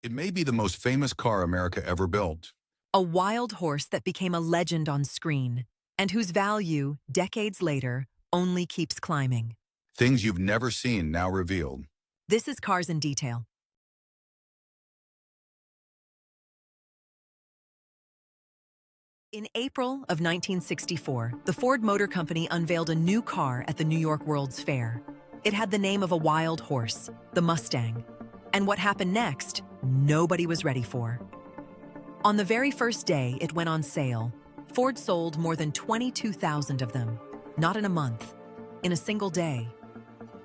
It may be the most famous car America ever built. A wild horse that became a legend on screen, and whose value, decades later, only keeps climbing. Things you've never seen now revealed. This is Cars in Detail. In April of 1964, the Ford Motor Company unveiled a new car at the New York World's Fair. It had the name of a wild horse, the Mustang. And what happened next, nobody was ready for. On the very first day it went on sale, Ford sold more than 22,000 of them, not in a month, in a single day.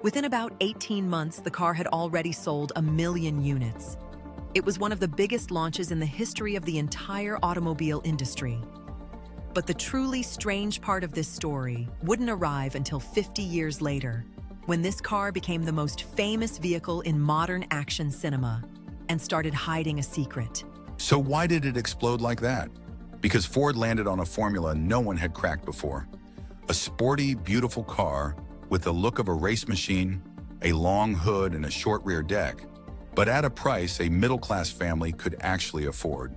Within about 18 months, the car had already sold 1 million units. It was one of the biggest launches in the history of the entire automobile industry. But the truly strange part of this story wouldn't arrive until 50 years later, when this car became the most famous vehicle in modern action cinema and started hiding a secret. So why did it explode like that? Because Ford landed on a formula no one had cracked before. A sporty, beautiful car with the look of a race machine, a long hood and a short rear deck, but at a price a middle-class family could actually afford.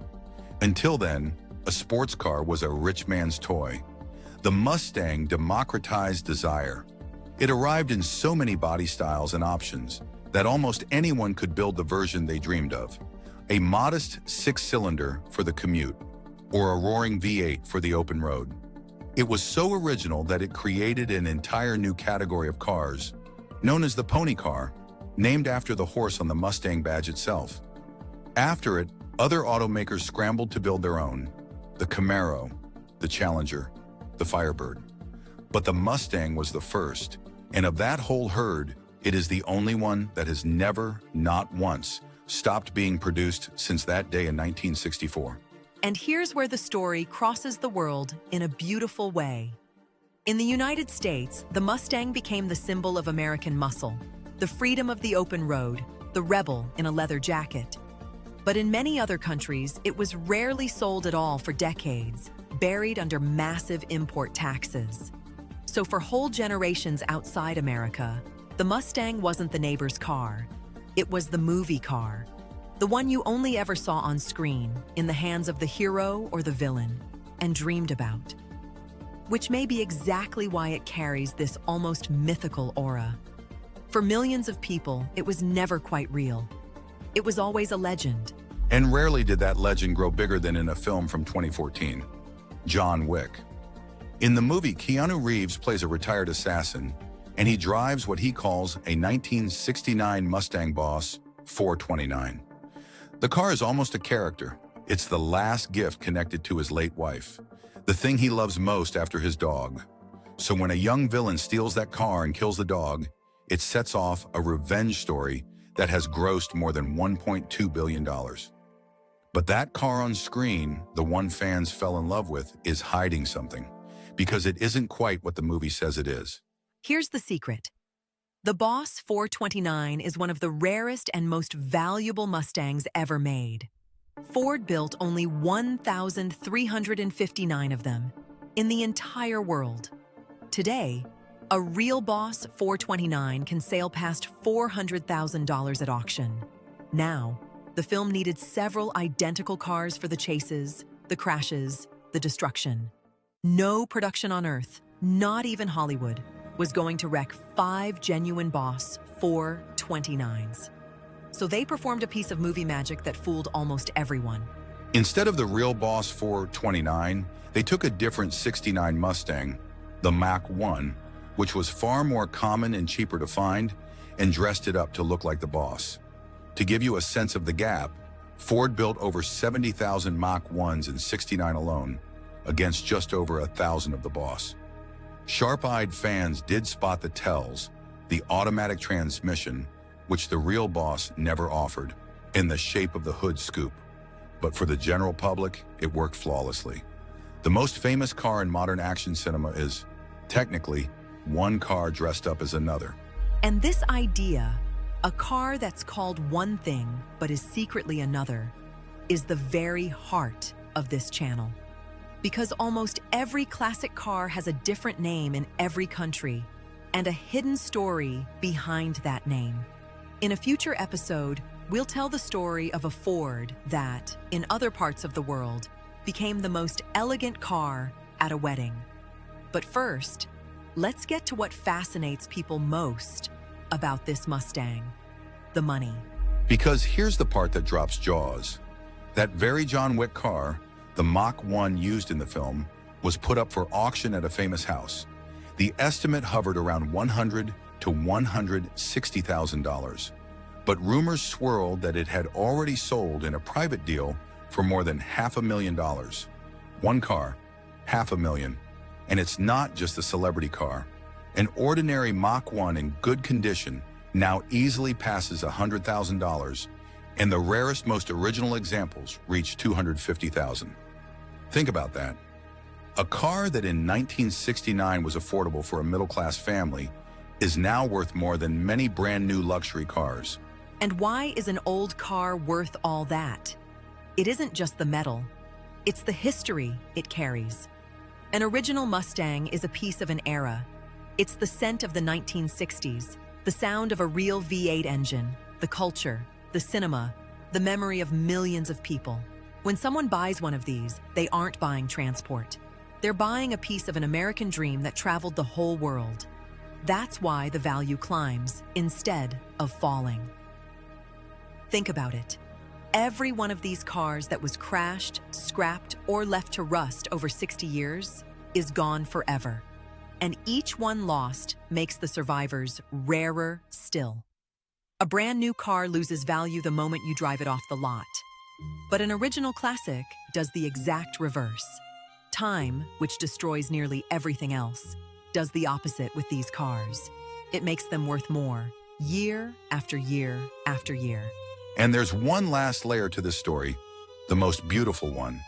Until then, a sports car was a rich man's toy. The Mustang democratized desire. It arrived in so many body styles and options that almost anyone could build the version they dreamed of. A modest 6-cylinder for the commute, or a roaring V8 for the open road. It was so original that it created an entire new category of cars, known as the pony car, named after the horse on the Mustang badge itself. After it, other automakers scrambled to build their own. The Camaro, the Challenger, the Firebird. But the Mustang was the first, and of that whole herd, it is the only one that has never, not once, stopped being produced since that day in 1964. And here's where the story crosses the world in a beautiful way. In the United States, the Mustang became the symbol of American muscle, the freedom of the open road, the rebel in a leather jacket. But in many other countries, it was rarely sold at all for decades, buried under massive import taxes. So for whole generations outside America, the Mustang wasn't the neighbor's car. It was the movie car, the one you only ever saw on screen, in the hands of the hero or the villain, and dreamed about. Which may be exactly why it carries this almost mythical aura. For millions of people, it was never quite real. It was always a legend. And rarely did that legend grow bigger than in a film from 2014, John Wick. In the movie, Keanu Reeves plays a retired assassin, and he drives what he calls a 1969 Mustang Boss 429. The car is almost a character. It's the last gift connected to his late wife, the thing he loves most after his dog. So when a young villain steals that car and kills the dog, it sets off a revenge story that has grossed more than $1.2 billion. But that car on screen, the one fans fell in love with, is hiding something, because it isn't quite what the movie says it is. Here's the secret. The Boss 429 is one of the rarest and most valuable Mustangs ever made. Ford built only 1,359 of them in the entire world. Today, a real Boss 429 can sail past $400,000 at auction. Now, the film needed several identical cars for the chases, the crashes, the destruction. No production on Earth, not even Hollywood, was going to wreck 5 genuine Boss 429s. So they performed a piece of movie magic that fooled almost everyone. Instead of the real Boss 429, they took a different 69 Mustang, the Mach 1, which was far more common and cheaper to find, and dressed it up to look like the Boss. To give you a sense of the gap, Ford built over 70,000 Mach 1s in 69 alone, against just over 1,000 of the Boss. Sharp-eyed fans did spot the tells, the automatic transmission, which the real Boss never offered, in the shape of the hood scoop. But for the general public, it worked flawlessly. The most famous car in modern action cinema is, technically, one car dressed up as another. And this idea, a car that's called one thing but is secretly another, is the very heart of this channel. Because almost every classic car has a different name in every country, and a hidden story behind that name. In a future episode, We'll tell the story of a Ford that, in other parts of the world, became the most elegant car at a wedding. But first, let's get to what fascinates people most about this Mustang: the money. Because here's the part that drops jaws. That very John Wick car, the Mach 1 used in the film, was put up for auction at a famous house. The estimate hovered around $100,000 to $160,000. But rumors swirled that it had already sold in a private deal for more than $500,000. One car, $500,000. And it's not just a celebrity car. An ordinary Mach 1 in good condition now easily passes $100,000, and the rarest, most original examples reach $250,000. Think about that. A car that in 1969 was affordable for a middle-class family is now worth more than many brand new luxury cars. And why is an old car worth all that? It isn't just the metal, it's the history it carries. An original Mustang is a piece of an era. It's the scent of the 1960s, the sound of a real V8 engine, the culture, the cinema, the memory of millions of people. When someone buys one of these, they aren't buying transport. They're buying a piece of an American dream that traveled the whole world. That's why the value climbs instead of falling. Think about it. Every one of these cars that was crashed, scrapped, or left to rust over 60 years is gone forever. And each one lost makes the survivors rarer still. A brand new car loses value the moment you drive it off the lot. But an original classic does the exact reverse. Time, which destroys nearly everything else, does the opposite with these cars. It makes them worth more, year after year after year. And there's one last layer to this story, the most beautiful one.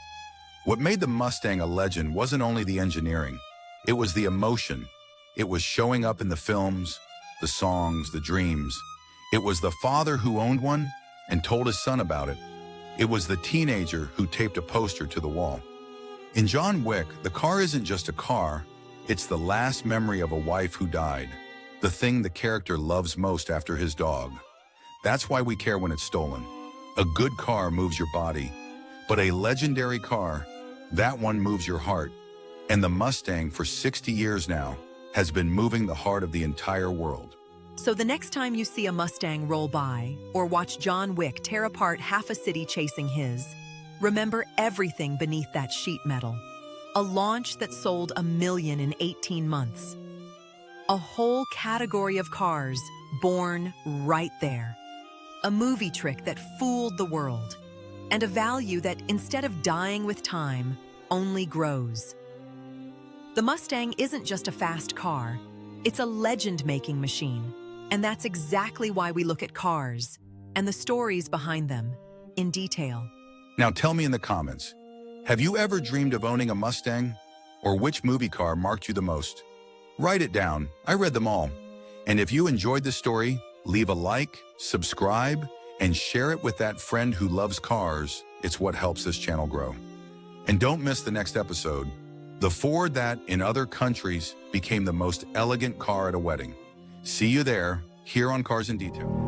What made the Mustang a legend wasn't only the engineering, it was the emotion. It was showing up in the films, the songs, the dreams. It was the father who owned one and told his son about it. It was the teenager who taped a poster to the wall. In John Wick, the car isn't just a car, it's the last memory of a wife who died, the thing the character loves most after his dog. That's why we care when it's stolen. A good car moves your body, but a legendary car, that one moves your heart. And the Mustang, for 60 years now, has been moving the heart of the entire world. So the next time you see a Mustang roll by, or watch John Wick tear apart half a city chasing his, remember everything beneath that sheet metal. A launch that sold 1 million in 18 months. A whole category of cars born right there. A movie trick that fooled the world. And a value that, instead of dying with time, only grows. The Mustang isn't just a fast car, it's a legend-making machine. And that's exactly why we look at cars and the stories behind them in detail. Now tell me in the comments, have you ever dreamed of owning a Mustang? Or which movie car marked you the most? Write it down, I read them all. And if you enjoyed this story, leave a like, subscribe, and share it with that friend who loves cars. It's what helps this channel grow. And don't miss the next episode, the Ford that, in other countries, became the most elegant car at a wedding. See you there, here on Cars in Detail.